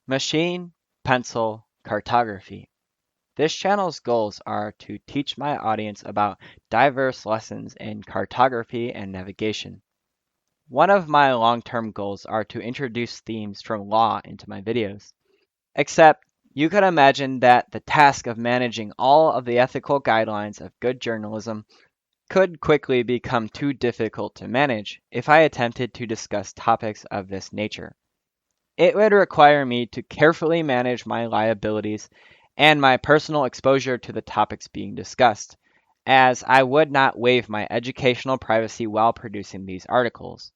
Machine, pencil, cartography. This channel's goals are to teach my audience about diverse lessons in cartography and navigation. One of my long-term goals are to introduce themes from law into my videos. Except, you could imagine that the task of managing all of the ethical guidelines of good journalism could quickly become too difficult to manage if I attempted to discuss topics of this nature. It would require me to carefully manage my liabilities and my personal exposure to the topics being discussed, as I would not waive my educational privacy while producing these articles.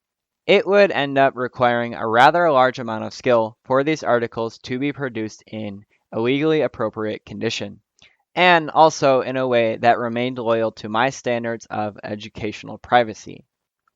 It would end up requiring a rather large amount of skill for these articles to be produced in a legally appropriate condition, and also in a way that remained loyal to my standards of educational privacy.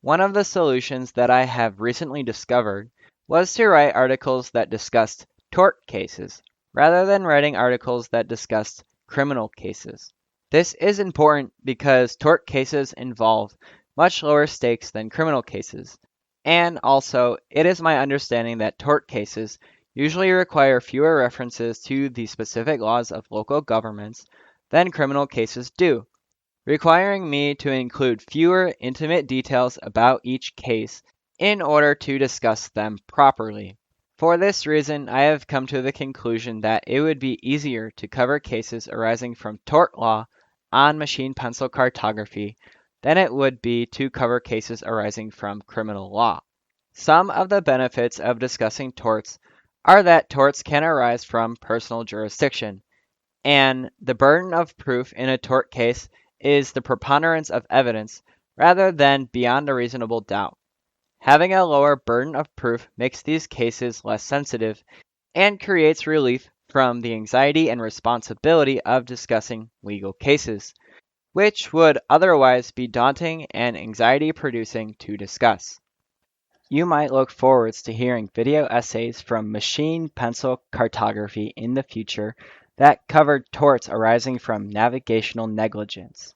One of the solutions that I have recently discovered was to write articles that discussed tort cases, rather than writing articles that discussed criminal cases. This is important because tort cases involve much lower stakes than criminal cases, and also it is my understanding that tort cases usually require fewer references to the specific laws of local governments than criminal cases do, requiring me to include fewer intimate details about each case in order to discuss them properly. For this reason, I have come to the conclusion that it would be easier to cover cases arising from tort law on machine pencil cartography than it would be to cover cases arising from criminal law. Some of the benefits of discussing torts are that torts can arise from personal jurisdiction, and the burden of proof in a tort case is the preponderance of evidence rather than beyond a reasonable doubt. Having a lower burden of proof makes these cases less sensitive and creates relief from the anxiety and responsibility of discussing legal cases, which would otherwise be daunting and anxiety producing to discuss. You might look forwards to hearing video essays from machine pencil cartography in the future that covered torts arising from navigational negligence.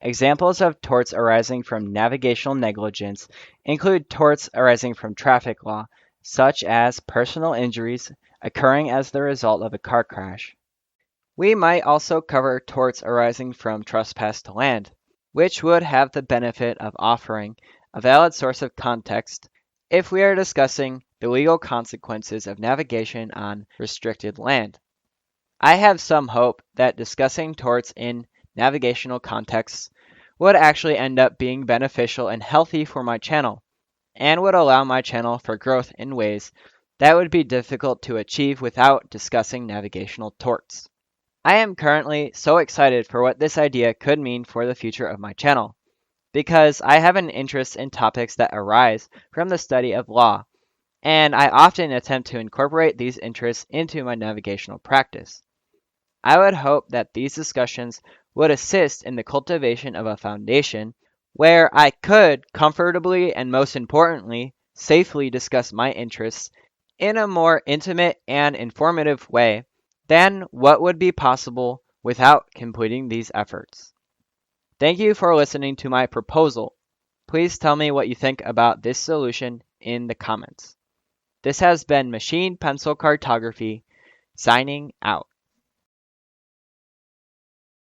Examples of torts arising from navigational negligence include torts arising from traffic law, such as personal injuries occurring as the result of a car crash. We might also cover torts arising from trespass to land, which would have the benefit of offering a valid source of context if we are discussing the legal consequences of navigation on restricted land. I have some hope that discussing torts in navigational contexts would actually end up being beneficial and healthy for my channel, and would allow my channel for growth in ways that would be difficult to achieve without discussing navigational torts. I am currently so excited for what this idea could mean for the future of my channel, because I have an interest in topics that arise from the study of law, and I often attempt to incorporate these interests into my navigational practice. I would hope that these discussions would assist in the cultivation of a foundation where I could comfortably and most importantly, safely discuss my interests in a more intimate and informative way than what would be possible without completing these efforts. Thank you for listening to my proposal. Please tell me what you think about this solution in the comments. This has been Machine Pencil Cartography, signing out.